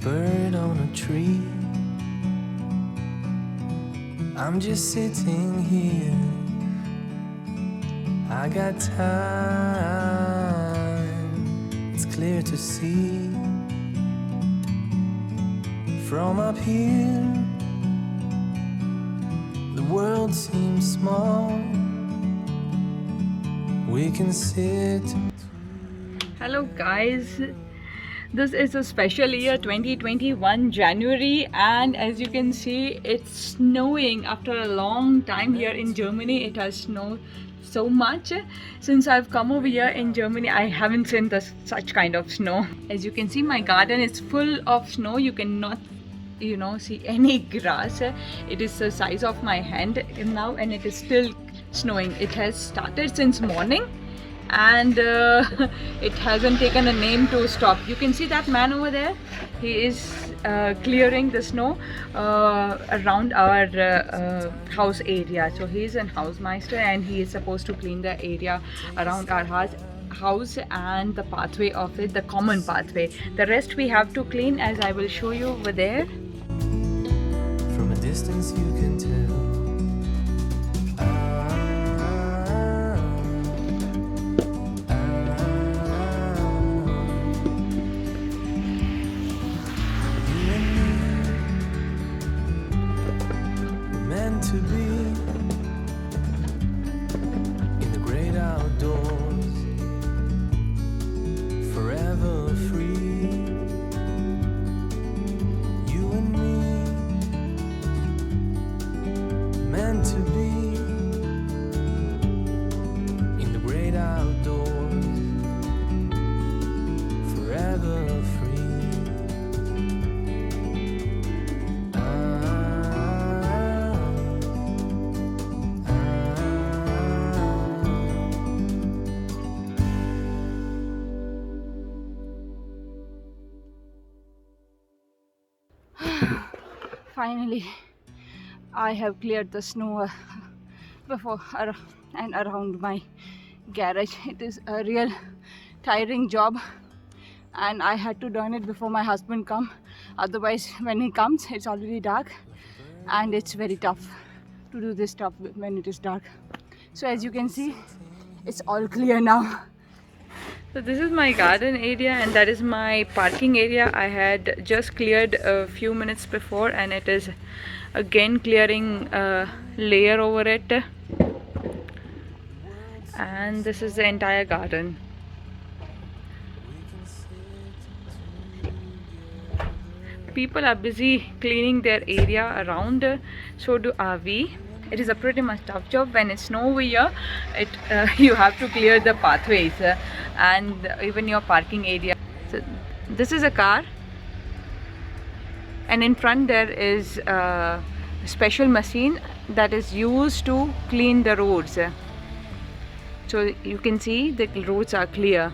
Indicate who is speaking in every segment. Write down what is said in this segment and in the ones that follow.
Speaker 1: bird on a tree. I'm just sitting here. I got time. It's clear to see. From up here, the world seems small. We can sit.
Speaker 2: Hello guys, this is a special year 2021 January, and as you can see it's snowing after a long time here in Germany. It has snowed so much since I've come over here in Germany. I haven't seen such kind of snow. As you can see, my garden is full of snow. You cannot see any grass. It is the size of my hand now, and it is still snowing. It has started since morning, and it hasn't taken a name to stop. You can see that man over there. He is clearing the snow around our house area. So he is a housemaster, and he is supposed to clean the area around our house and the pathway of it, the common pathway. The rest we have to clean, as I will show you over there.
Speaker 1: From a distance you can tell. To be in the great outdoors, forever free. You and me, meant to be in the great outdoors, forever free.
Speaker 2: Finally, I have cleared the snow before and around my garage. It is a real tiring job, and I had to done it before my husband come. Otherwise, when he comes, it's already dark, and it's very tough to do this stuff when it is dark. So as you can see, it's all clear now. So this is my garden area, and that is my parking area. I had just cleared a few minutes before, and it is again clearing a layer over it. And this is the entire garden. People are busy cleaning their area around, so are we. It is a pretty much tough job. When it's snow over here, you have to clear the pathways and even your parking area. So this is a car, and in front there is a special machine that is used to clean the roads. So you can see the roads are clear.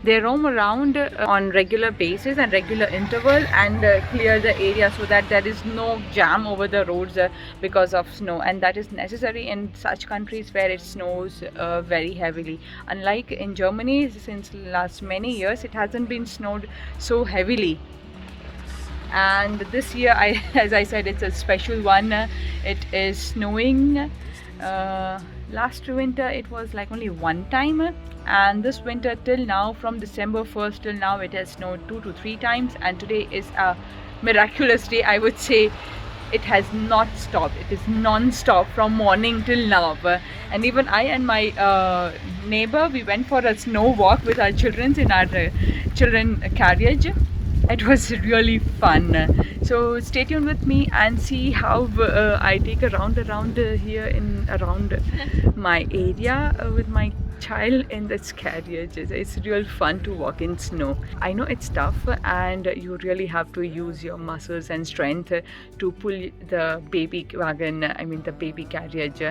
Speaker 2: They roam around on regular basis and regular interval, and clear the area so that there is no jam over the roads because of snow, and that is necessary in such countries where it snows very heavily. Unlike in Germany, since last many years it hasn't been snowed so heavily, and this year, as I said, it's a special one. It is snowing. Last winter it was like only one time, and this winter till now, from December 1st till now, it has snowed 2 to 3 times, and today is a miraculous day, I would say. It has not stopped. It is non-stop from morning till now. And even I and my neighbor, we went for a snow walk with our children in our children carriage. It was really fun. So stay tuned with me and see how I take a round around here in around my area with my child in this carriage. It's real fun to walk in snow. I know it's tough, and you really have to use your muscles and strength to pull the baby wagon, the baby carriage.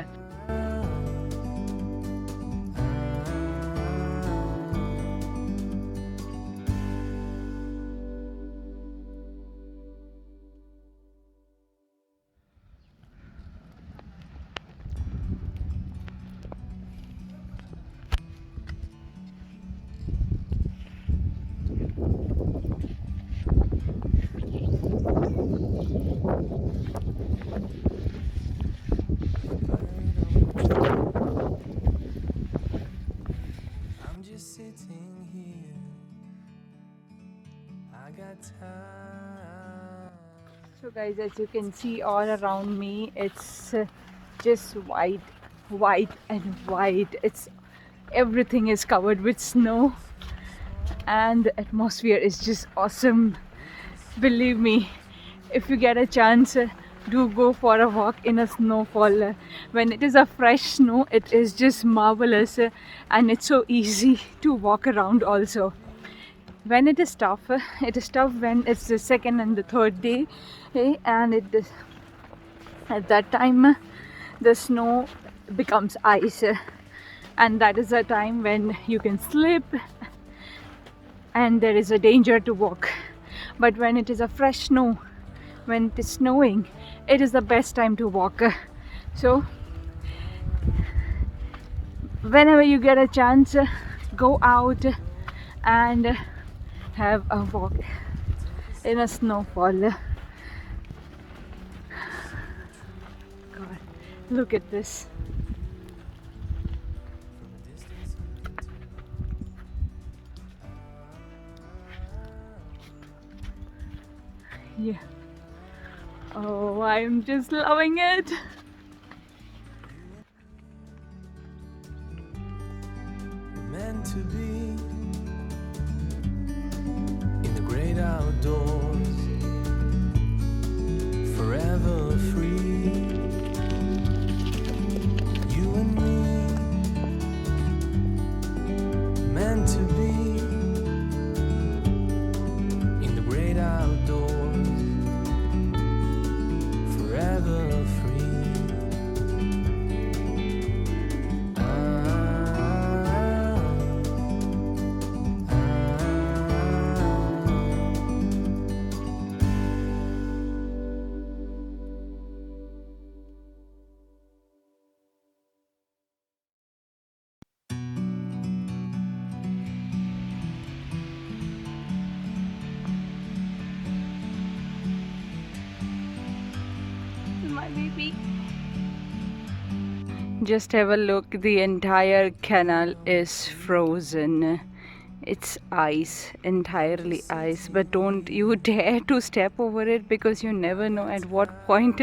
Speaker 2: So guys, as you can see all around me, it's just white and white. It's everything is covered with snow and the atmosphere is just awesome. Believe me, if you get a chance, do go for a walk in a snowfall. When it is a fresh snow, it is just marvelous, and it's so easy to walk around also. When it is tough, it is tough when it's the second and the third day, and it is at that time the snow becomes ice, and that is the time when you can slip and there is a danger to walk. But when it is a fresh snow, when it is snowing, it is the best time to walk. So whenever you get a chance, go out and have a walk in a snowfall. God, look at this. Yeah. Oh, I'm just loving it.
Speaker 1: Meant to be in the great outdoors, forever free. You and me, meant to be in the great outdoors, forever free.
Speaker 2: My baby. Just have a look, the entire canal is frozen. It's ice, entirely ice, but don't you dare to step over it because you never know at what point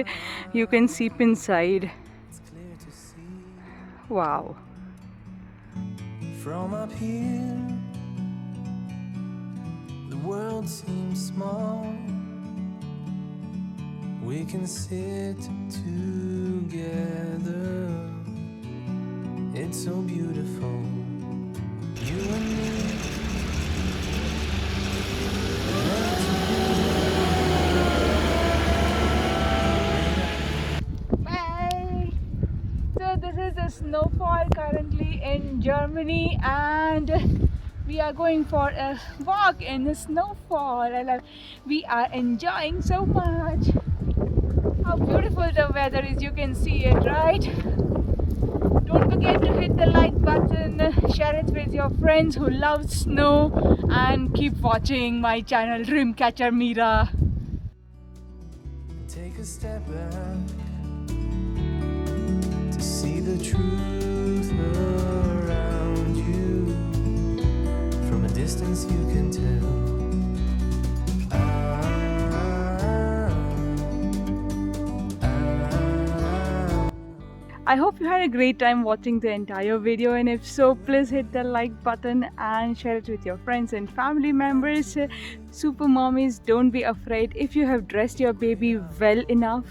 Speaker 2: you can seep inside.
Speaker 1: It's clear to see
Speaker 2: Wow.
Speaker 1: from up here, the world seems small. We can sit together. It's so beautiful. You and me.
Speaker 2: Bye. So this is a snowfall currently in Germany, and we are going for a walk in the snowfall, and we are enjoying so much. How beautiful the weather is, you can see it, right? Don't forget to hit the like button, share it with your friends who love snow, and keep watching my channel Dream.catcher.meera.
Speaker 1: Take a step back to see the truth around you. From a distance you can tell.
Speaker 2: I hope you had a great time watching the entire video, and if so, please hit the like button and share it with your friends and family members. Super mommies, don't be afraid. If you have dressed your baby well enough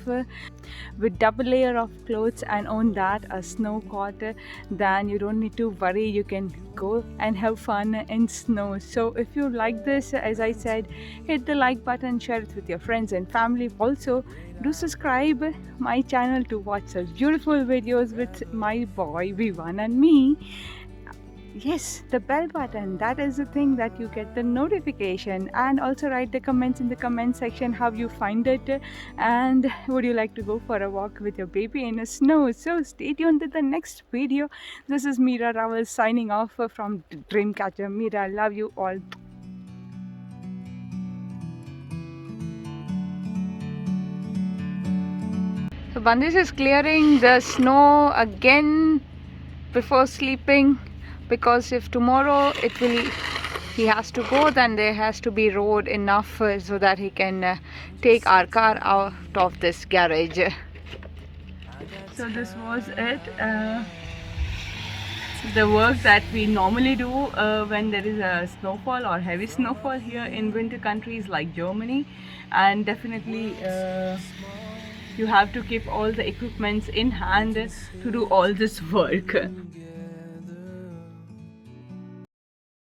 Speaker 2: with double layer of clothes and on that a snow coat, then you don't need to worry. You can go and have fun in snow. So if you like this, as I said, hit the like button, share it with your friends and family. Also, do subscribe my channel to watch such beautiful videos with my boy Vivaan and me. Yes, the bell button, that is the thing that you get the notification. And also write the comments in the comment section how you find it, and would you like to go for a walk with your baby in the snow. So stay tuned to the next video. This is Meera Raval signing off from Dream.catcher.meera. I love you all. So Bandis is clearing the snow again before sleeping, because if tomorrow it will he has to go, then there has to be road enough so that he can take our car out of this garage. So this was it. The work that we normally do when there is a snowfall or heavy snowfall here in winter countries like Germany, and definitely you have to keep all the equipments in hand to do all this work.